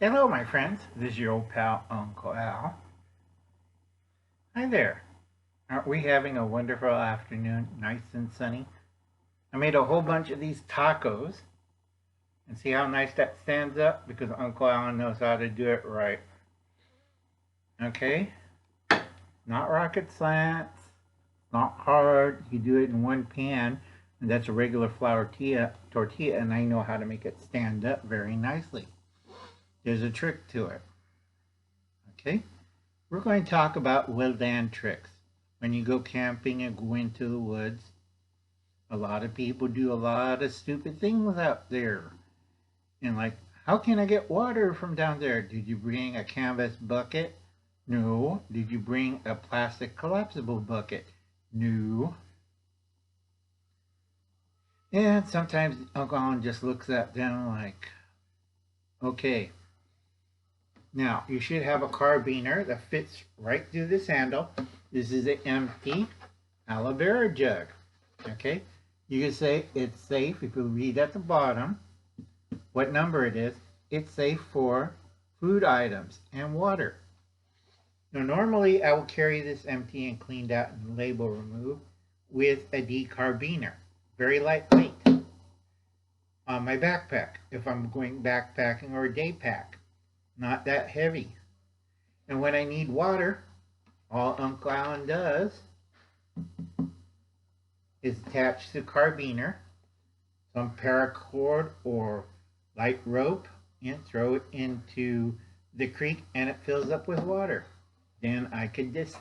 Hello, my friends. This is your old pal, Uncle Al. Hi there. Aren't we having a wonderful afternoon, nice and sunny? I made a whole bunch of these tacos. And see how nice that stands up? Because Uncle Al knows how to do it right. Okay? Not rocket science. Not hard. You do it in one pan. And that's a regular flour tortilla. And I know how to make it stand up very nicely. There's a trick to it. Okay? We're going to talk about woodland tricks. When you go camping and go into the woods, a lot of people do a lot of stupid things out there. And like, how can I get water from down there? Did you bring a canvas bucket? No. Did you bring a plastic collapsible bucket? No. And sometimes Uncle Alan just looks at them like, okay. Now, you should have a carabiner that fits right through this handle. This is an empty aloe vera jug. Okay? You can say it's safe if you read at the bottom what number it is. It's safe for food items and water. Now, normally I will carry this empty and cleaned out and label removed with a decarbiner. Very lightweight. On my backpack, if I'm going backpacking or a day pack. Not that heavy. And when I need water, all Uncle Alan does is attach the carabiner, some paracord or light rope, and throw it into the creek, and it fills up with water. Then I can just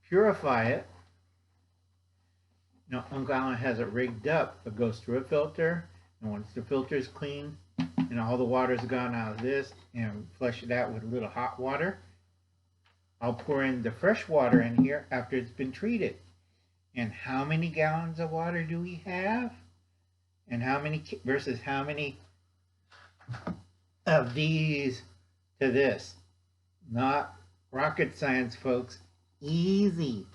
purify it. Now Uncle Alan has it rigged up. It goes through a filter, and once the filter is clean, and all the water's gone out of this, and flush it out with a little hot water, I'll pour in the fresh water in here after it's been treated. And how many gallons of water do we have? And how many versus how many of these to this? Not rocket science, folks. Easy.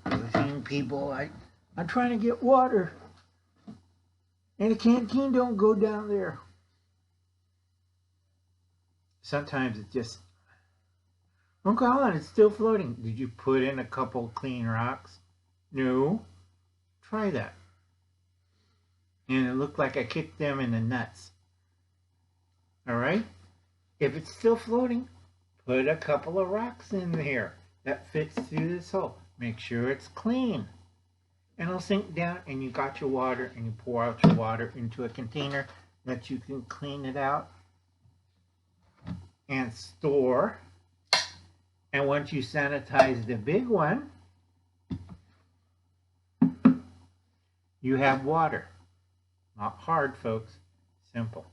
I've seen people like, I'm trying to get water, and the canteen don't go down there. Sometimes it's just, Uncle Alan, it's still floating. Did you put in a couple clean rocks? No. Try that. And it looked like I kicked them in the nuts. All right? If it's still floating, put a couple of rocks in here that fits through this hole. Make sure it's clean. And it'll sink down, and you got your water, and you pour out your water into a container that you can clean it out and store. And once you sanitize the big one, you have water. Not hard, folks. Simple.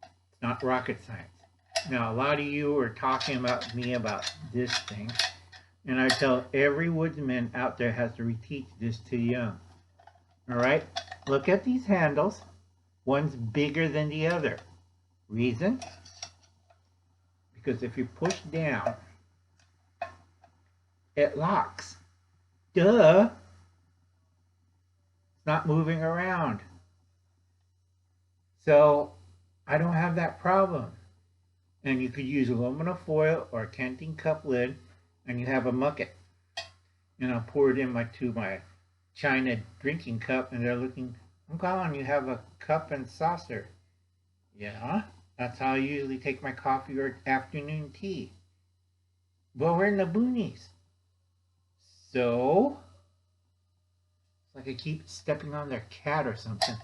It's not rocket science. Now, a lot of you are talking about me about this thing, and I tell every woodsman out there has to reteach this to the young. All right? Look at these handles. One's bigger than the other. Reason? Because if you push down, it locks. Duh! It's not moving around. So I don't have that problem. And you could use aluminum foil or a canteen cup lid, and you have a bucket. And I'll pour it in my china drinking cup, and they're looking, Uncle Alan, you have a cup and saucer. Yeah, that's how I usually take my coffee or afternoon tea. But we're in the boonies. So, it's like I keep stepping on their cat or something.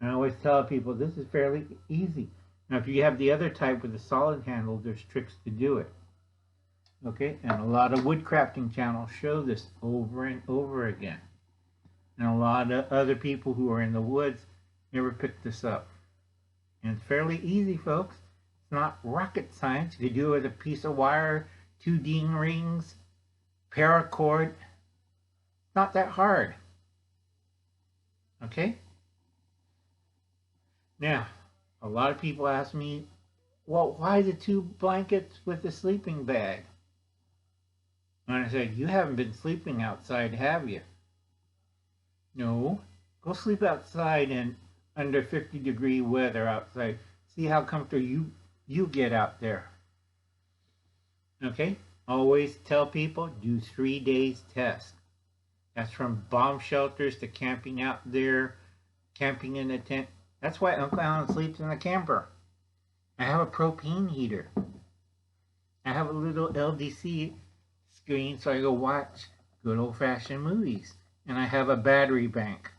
I always tell people this is fairly easy. Now, if you have the other type with a solid handle, there's tricks to do it. Okay, and a lot of woodcrafting channels show this over and over again. And a lot of other people who are in the woods never picked this up. And it's fairly easy, folks. It's not rocket science. You can do it with a piece of wire, 2 ding rings, paracord. It's not that hard. Okay? Now, a lot of people ask me, well, why the 2 blankets with the sleeping bag? And I said, you haven't been sleeping outside, have you? No. Go sleep outside in under 50-degree weather outside. See how comfortable you get out there. Okay? Always tell people, do 3 days test. That's from bomb shelters to camping out there, camping in a tent. That's why Uncle Alan sleeps in a camper. I have a propane heater. I have a little LDC screen so I go watch good old-fashioned movies. And I have a battery bank.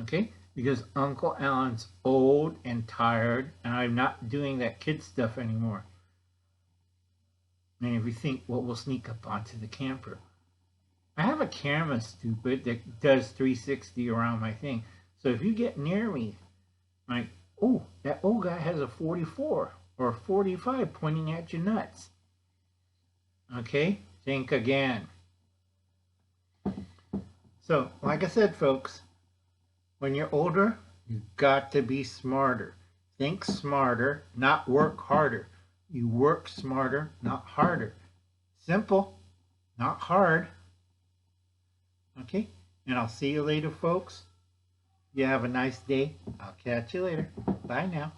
Okay? Because Uncle Alan's old and tired, and I'm not doing that kid stuff anymore. And if you think, well, we'll sneak up onto the camper. I have a camera, stupid, that does 360 around my thing. So if you get near me, like, oh, that old guy has a 44 or 45 pointing at your nuts. Okay? Think again. So, like I said, folks, when you're older, you've got to be smarter. Think smarter, not work harder. You work smarter, not harder. Simple, not hard. Okay? And I'll see you later, folks. You have a nice day. I'll catch you later. Bye now.